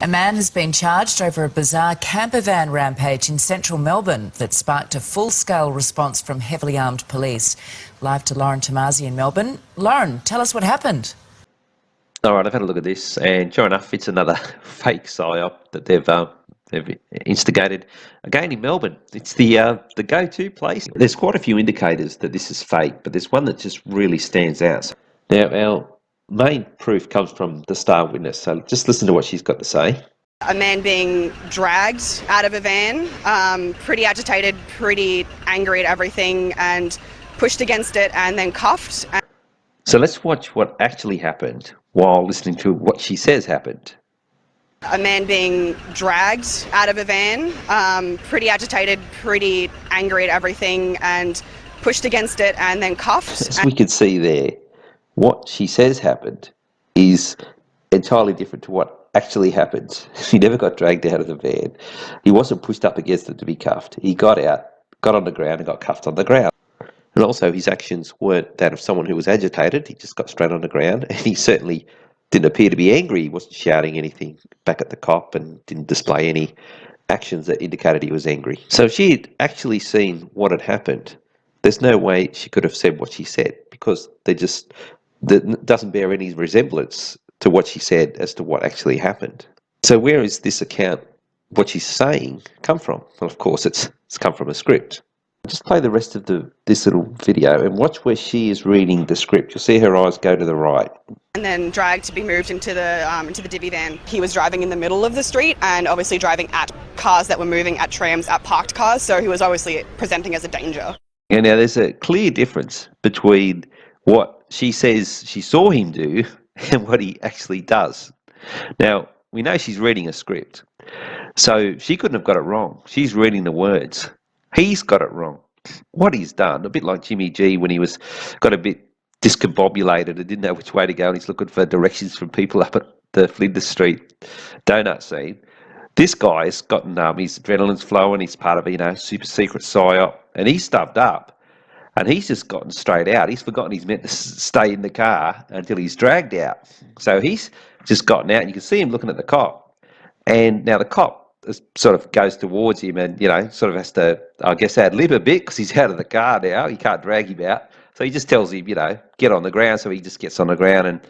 A man has been charged over a bizarre camper van rampage in central Melbourne that sparked a full-scale response from heavily armed police. Live to Lauren Tomasi in Melbourne. Lauren, tell us what happened. All right, I've had a look at this, and sure enough, it's another fake psyop that they've instigated. Again in Melbourne, it's the go-to place. There's quite a few indicators that this is fake, but there's one that just really stands out. Now, our main proof comes from the star witness, so just listen to what she's got to say. A man being dragged out of a van, pretty agitated, pretty angry at everything, and pushed against it and then cuffed. So let's watch what actually happened while listening to what she says happened. A man being dragged out of a van, pretty agitated, pretty angry at everything, and pushed against it and then cuffed. As we could see there, what she says happened is entirely different to what actually happened. He never got dragged out of the van. He wasn't pushed up against it to be cuffed. He got out, got on the ground and got cuffed on the ground. And also his actions weren't that of someone who was agitated. He just got straight on the ground, and he certainly didn't appear to be angry. He wasn't shouting anything back at the cop and didn't display any actions that indicated he was angry. So if she had actually seen what had happened, there's no way she could have said what she said, because that doesn't bear any resemblance to what she said as to what actually happened. So where is this account, what she's saying, come from? Well, of course, it's come from a script. Just play the rest of this little video and watch where she is reading the script. You'll see her eyes go to the right. And then dragged to be moved into the divvy van. He was driving in the middle of the street and obviously driving at cars that were moving, at trams, at parked cars, so he was obviously presenting as a danger. And now there's a clear difference between what she says she saw him do and what he actually does. Now, we know she's reading a script, so she couldn't have got it wrong. She's reading the words. He's got it wrong. What he's done, a bit like Jimmy G when he got a bit discombobulated and didn't know which way to go, and he's looking for directions from people up at the Flinders Street donut scene. This guy's gotten his adrenaline's flowing. He's part of a super secret psyop, and he's stuffed up. And he's just gotten straight out. He's forgotten he's meant to stay in the car until he's dragged out. So he's just gotten out, and you can see him looking at the cop. And now the cop sort of goes towards him and, sort of has to, I guess, ad-lib a bit because he's out of the car now. He can't drag him out. So he just tells him, get on the ground. So he just gets on the ground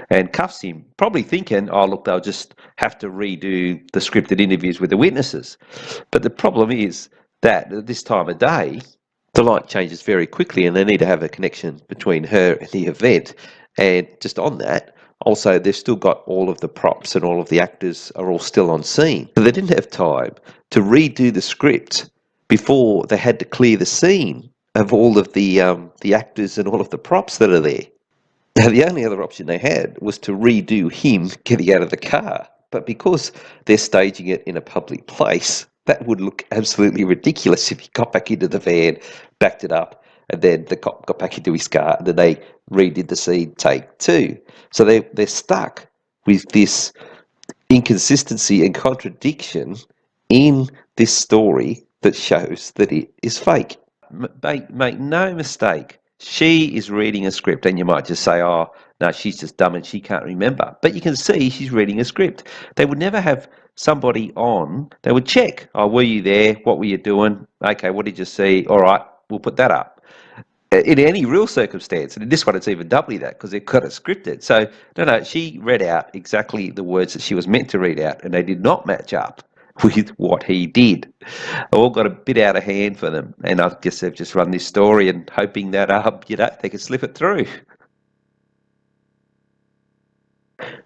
and cuffs him, probably thinking, oh, look, they'll just have to redo the scripted interviews with the witnesses. But the problem is that at this time of day, the light changes very quickly and they need to have a connection between her and the event. And just on that, also, they've still got all of the props and all of the actors are all still on scene. So they didn't have time to redo the script before they had to clear the scene of all of the actors and all of the props that are there. Now, the only other option they had was to redo him getting out of the car. But because they're staging it in a public place, that would look absolutely ridiculous if he got back into the van, backed it up, and then the cop got back into his car, and then they redid the scene take two. So they're stuck with this inconsistency and contradiction in this story that shows that it is fake. Make no mistake, she is reading a script, and you might just say, oh, no, she's just dumb and she can't remember. But you can see she's reading a script. They would never have somebody on. They would check, oh, were you there? What were you doing? Okay, what did you see? All right, we'll put that up. In any real circumstance, and in this one it's even doubly that because they've got it scripted. So, no, she read out exactly the words that she was meant to read out, and they did not match up with what he did. All got a bit out of hand for them, and I guess they've just run this story and hoping that they can slip it through.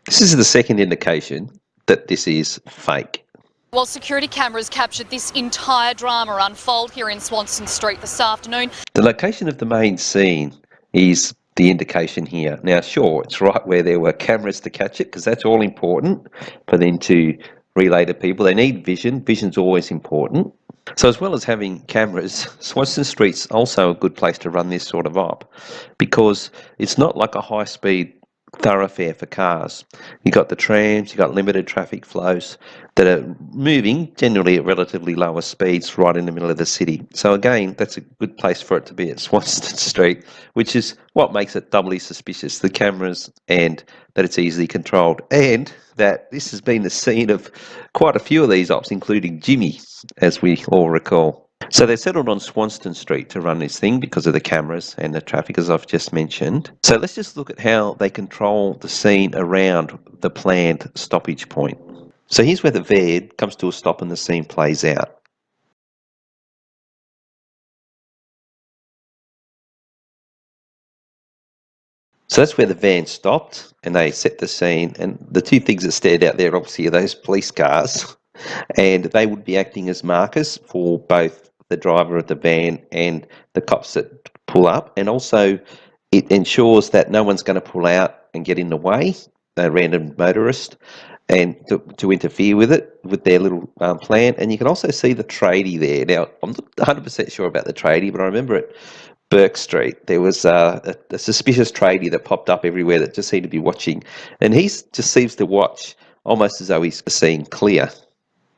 This is the second indication that this is fake. Well, security cameras captured this entire drama unfold here in Swanston Street this afternoon. The location of the main scene is the indication here. Now, sure, it's right where there were cameras to catch it, because that's all important for them to relay to people. They need vision. Vision's always important. So as well as having cameras, Swanston Street's also a good place to run this sort of op, because it's not like a high-speed thoroughfare for cars. You've got the trams, you've got limited traffic flows that are moving generally at relatively lower speeds right in the middle of the city. So again, that's a good place for it to be at Swanston Street, which is what makes it doubly suspicious, the cameras and that it's easily controlled, and that this has been the scene of quite a few of these ops, including Jimmy, as we all recall. So they settled on Swanston Street to run this thing because of the cameras and the traffic, as I've just mentioned. So let's just look at how they control the scene around the planned stoppage point. So here's where the van comes to a stop and the scene plays out. So that's where the van stopped and they set the scene. And the two things that stared out there obviously are those police cars, and they would be acting as markers for both the driver of the van and the cops that pull up. And also it ensures that no one's going to pull out and get in the way, a random motorist, and to interfere with it, with their little plan. And you can also see the tradie there. Now, I'm not 100% sure about the tradie, but I remember at Burke Street, there was a suspicious tradie that popped up everywhere that just seemed to be watching. And he just seems to watch almost as though he's seeing clear,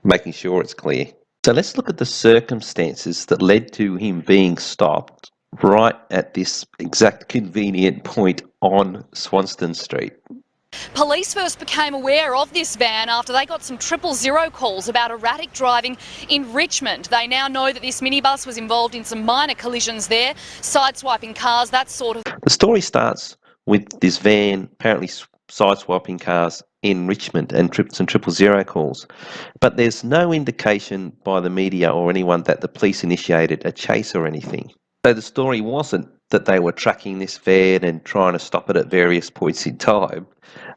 making sure it's clear. So let's look at the circumstances that led to him being stopped right at this exact convenient point on Swanston Street. Police first became aware of this van after they got some 000 calls about erratic driving in Richmond. They now know that this minibus was involved in some minor collisions there, sideswiping cars, that sort of... The story starts with this van apparently sideswiping cars in Richmond and some 000 calls. But there's no indication by the media or anyone that the police initiated a chase or anything. So the story wasn't that they were tracking this van and trying to stop it at various points in time,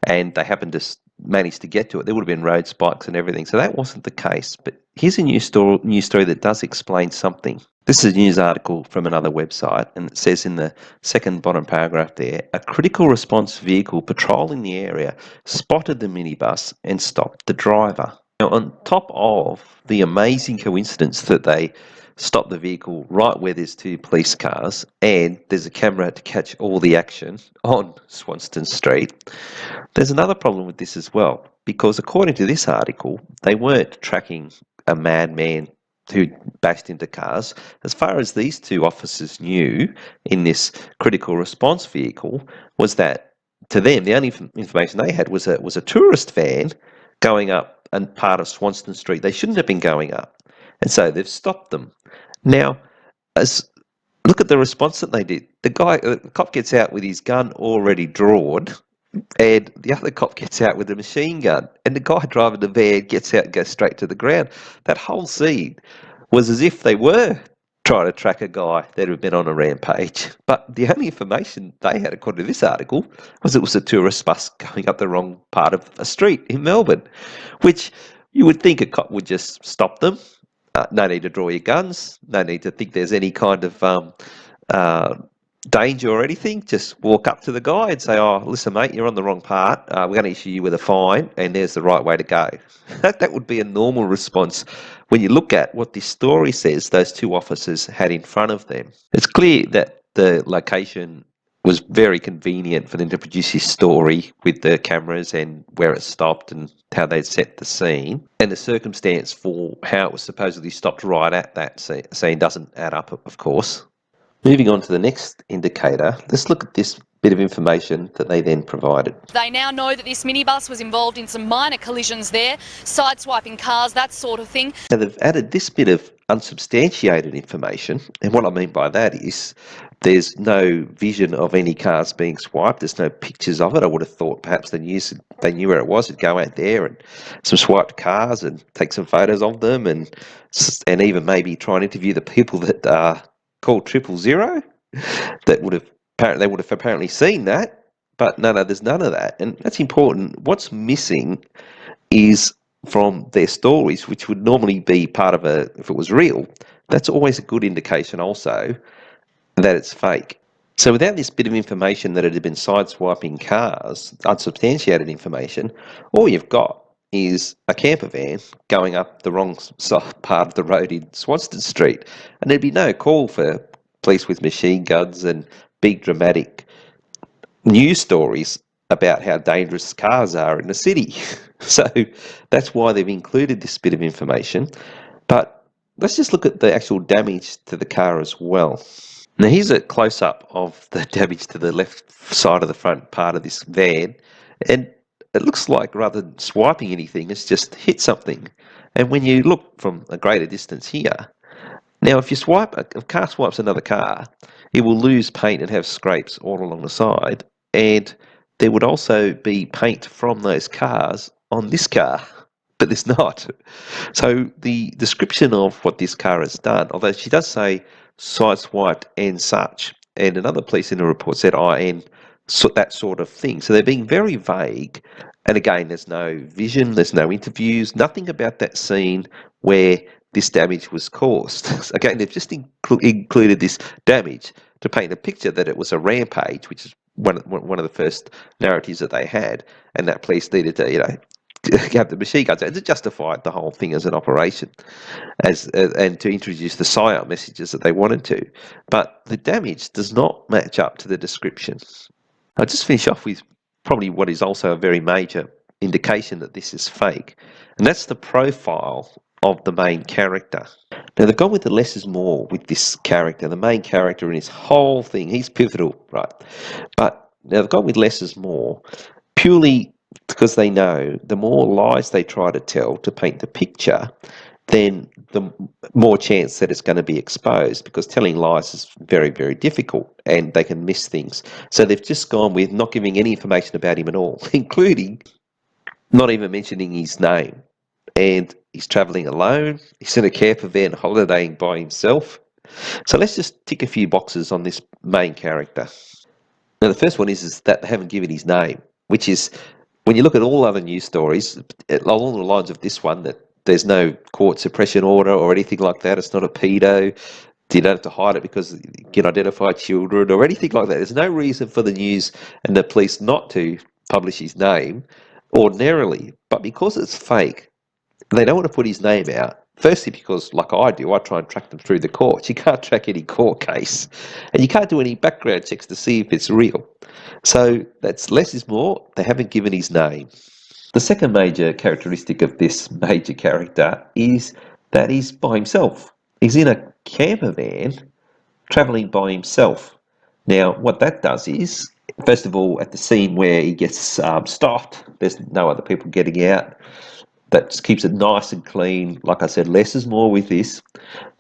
and they happened to manage to get to it. There would have been road spikes and everything, so that wasn't the case. But here's a news story that does explain something. This is a news article from another website, and it says in the second bottom paragraph there, a critical response vehicle patrolling the area spotted the minibus and stopped the driver. Now, on top of the amazing coincidence that they stopped the vehicle right where there's two police cars and there's a camera to catch all the action on Swanston Street, there's another problem with this as well, because according to this article, they weren't tracking a madman who bashed into cars. As far as these two officers knew in this critical response vehicle was that, to them, the only information they had was a tourist van going up a part of Swanston Street they shouldn't have been going up. And so they've stopped them. Now, look at the response that they did. The cop gets out with his gun already drawn, and the other cop gets out with a machine gun, and the guy driving the van gets out and goes straight to the ground. That whole scene was as if they were trying to track a guy that had been on a rampage. But the only information they had, according to this article, was it was a tourist bus going up the wrong part of a street in Melbourne, which you would think a cop would just stop them. No need to draw your guns, no need to think there's any kind of danger or anything. Just walk up to the guy and say, oh, listen, mate, you're on the wrong part. We're going to issue you with a fine, and there's the right way to go. That would be a normal response when you look at what this story says those two officers had in front of them. It's clear that the location was very convenient for them to produce this story with the cameras and where it stopped and how they'd set the scene. And the circumstance for how it was supposedly stopped right at that scene doesn't add up, of course. Moving on to the next indicator, let's look at this bit of information that they then provided. They now know that this minibus was involved in some minor collisions there, sideswiping cars, that sort of thing. Now they've added this bit of unsubstantiated information, and what I mean by that is there's no vision of any cars being swiped. There's no pictures of it. I would have thought perhaps they knew where it was. They'd go out there and some swiped cars and take some photos of them, and even maybe try and interview the people that called 000. They would have apparently seen that, but no, there's none of that, and that's important. What's missing is from their stories, which would normally be part of if it was real, that's always a good indication also that it's fake. So without this bit of information that it had been sideswiping cars, unsubstantiated information, all you've got is a camper van going up the wrong part of the road in Swanston Street, and there'd be no call for police with machine guns and big dramatic news stories about how dangerous cars are in the city. So that's why they've included this bit of information. But let's just look at the actual damage to the car as well. Now here's a close-up of the damage to the left side of the front part of this van, and it looks like rather than swiping anything, it's just hit something. And when you look from a greater distance here, now if a car swipes another car, it will lose paint and have scrapes all along the side, and there would also be paint from those cars on this car, but there's not. So the description of what this car has done, although she does say sideswiped and such, and another police in the report said, and so that sort of thing. So they're being very vague. And again, there's no vision, there's no interviews, nothing about that scene where this damage was caused. Again, they've just included this damage to paint a picture that it was a rampage, which is one of the first narratives that they had, and that police needed to, have the machine guns out to justify the whole thing as an operation, and to introduce the psyop messages that they wanted to. But the damage does not match up to the description. I'll just finish off with probably what is also a very major indication that this is fake, and that's the profile of the main character. Now they've gone with the less is more with this character. The main character in his whole thing, he's pivotal, right? But now they've gone with less is more purely because they know the more lies they try to tell to paint the picture, then the more chance that it's going to be exposed, because telling lies is very, very difficult and they can miss things. So they've just gone with not giving any information about him at all, including not even mentioning his name. And he's travelling alone, he's in a camper van holidaying by himself. So let's just tick a few boxes on this main character. Now the first one is that they haven't given his name, which is, when you look at all other news stories, along the lines of this one, that there's no court suppression order or anything like that, it's not a pedo, you don't have to hide it because you can identify children or anything like that. There's no reason for the news and the police not to publish his name ordinarily, but because it's fake, they don't want to put his name out. Firstly, because, like I do, I try and track them through the courts. You can't track any court case, and you can't do any background checks to see if it's real. So that's less is more. They haven't given his name. The second major characteristic of this major character is that he's by himself. He's in a camper van travelling by himself. Now, what that does is, first of all, at the scene where he gets stopped, there's no other people getting out. That just keeps it nice and clean. Like I said, less is more with this.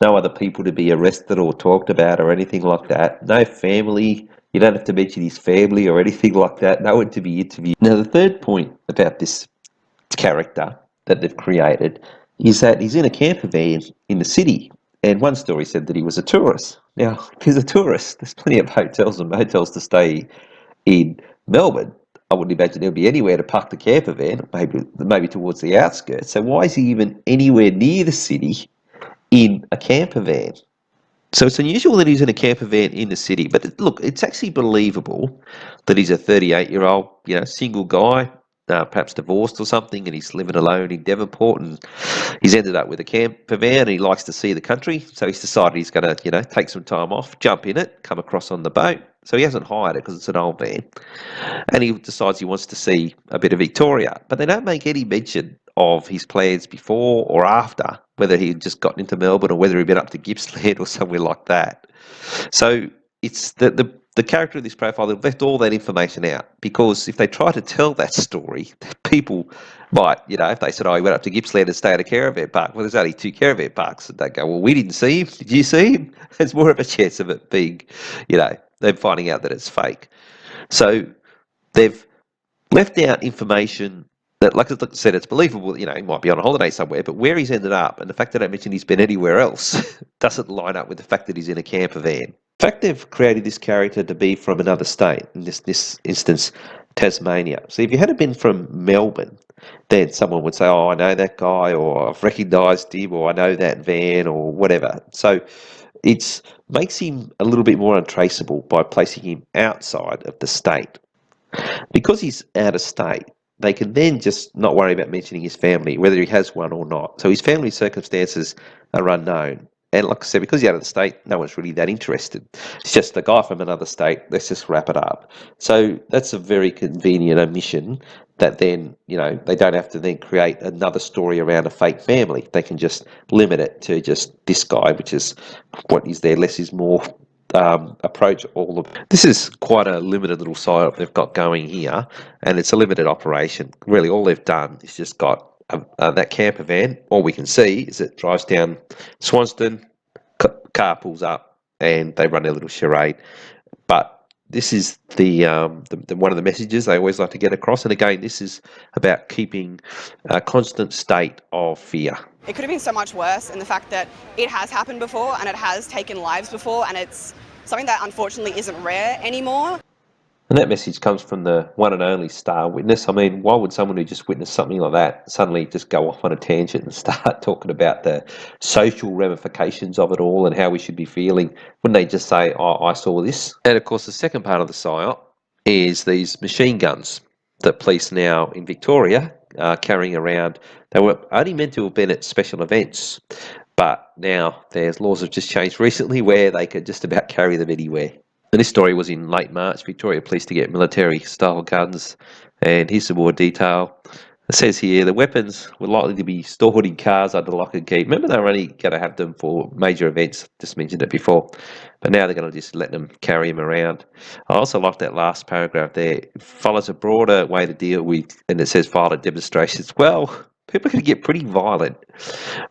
No other people to be arrested or talked about or anything like that. No family. You don't have to mention his family or anything like that. No one to be interviewed. Now, the third point about this character that they've created is that he's in a camper van in the city. And one story said that he was a tourist. Now, if he's a tourist, there's plenty of hotels and motels to stay in Melbourne. I wouldn't imagine there'll be anywhere to park the camper van, maybe towards the outskirts. So why is he even anywhere near the city in a camper van? So it's unusual that he's in a camper van in the city, but look, it's actually believable that he's a 38-year-old, single guy, perhaps divorced or something, and he's living alone in Devonport, and he's ended up with a camper van, and he likes to see the country, so he's decided he's going to, take some time off, jump in it, come across on the boat. So he hasn't hired it because it's an old van, and he decides he wants to see a bit of Victoria. But they don't make any mention of his plans before or after, whether he'd just gotten into Melbourne or whether he'd been up to Gippsland or somewhere like that. So it's the character of this profile, they've left all that information out, because if they try to tell that story, people might, if they said, he went up to Gippsland and stayed at a caravan park, well, there's only 2 caravan parks, and they go, well, we didn't see him, did you see him? There's more of a chance of it being, them finding out that it's fake. So they've left out information that, like I said, it's believable, he might be on a holiday somewhere, but where he's ended up, and the fact that I mentioned he's been anywhere else, doesn't line up with the fact that he's in a camper van. In fact, they've created this character to be from another state, in this instance, Tasmania. So if you had been from Melbourne, then someone would say, I know that guy, or I've recognised him, or I know that van, or whatever. So it makes him a little bit more untraceable by placing him outside of the state. Because he's out of state, they can then just not worry about mentioning his family, whether he has one or not. So his family circumstances are unknown. And like I said, because you're out of the state, no one's really that interested. It's just a guy from another state, let's just wrap it up. So that's a very convenient omission that then, they don't have to then create another story around a fake family. They can just limit it to just this guy, which is what is there, less is more approach. This is quite a limited little psyop they've got going here, and it's a limited operation. Really, all they've done is just got that camper van. All we can see is it drives down Swanston, car pulls up, and they run their little charade. But this is the one of the messages they always like to get across. And again, this is about keeping a constant state of fear. It could have been so much worse in the fact that it has happened before and it has taken lives before, and it's something that unfortunately isn't rare anymore. And that message comes from the one and only star witness. I mean, why would someone who just witnessed something like that suddenly just go off on a tangent and start talking about the social ramifications of it all and how we should be feeling? Wouldn't they just say, oh, I saw this? And of course, the second part of the psyop is these machine guns that police now in Victoria are carrying around. They were only meant to have been at special events, but now there's laws have just changed recently where they could just about carry them anywhere. And this story was in late March. Victoria Police to get military-style guns. And here's some more detail. It says here, the weapons were likely to be stored in cars under lock and key. Remember, they were only going to have them for major events. Just mentioned it before. But now they're going to just let them carry them around. I also like that last paragraph there. It follows a broader way to deal with, and it says violent demonstrations. Well, people are going to get pretty violent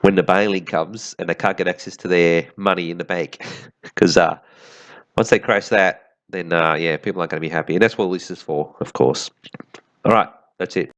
when the bailing comes and they can't get access to their money in the bank. Because once they crash that, then, yeah, people aren't going to be happy. And that's what this is for, of course. All right, that's it.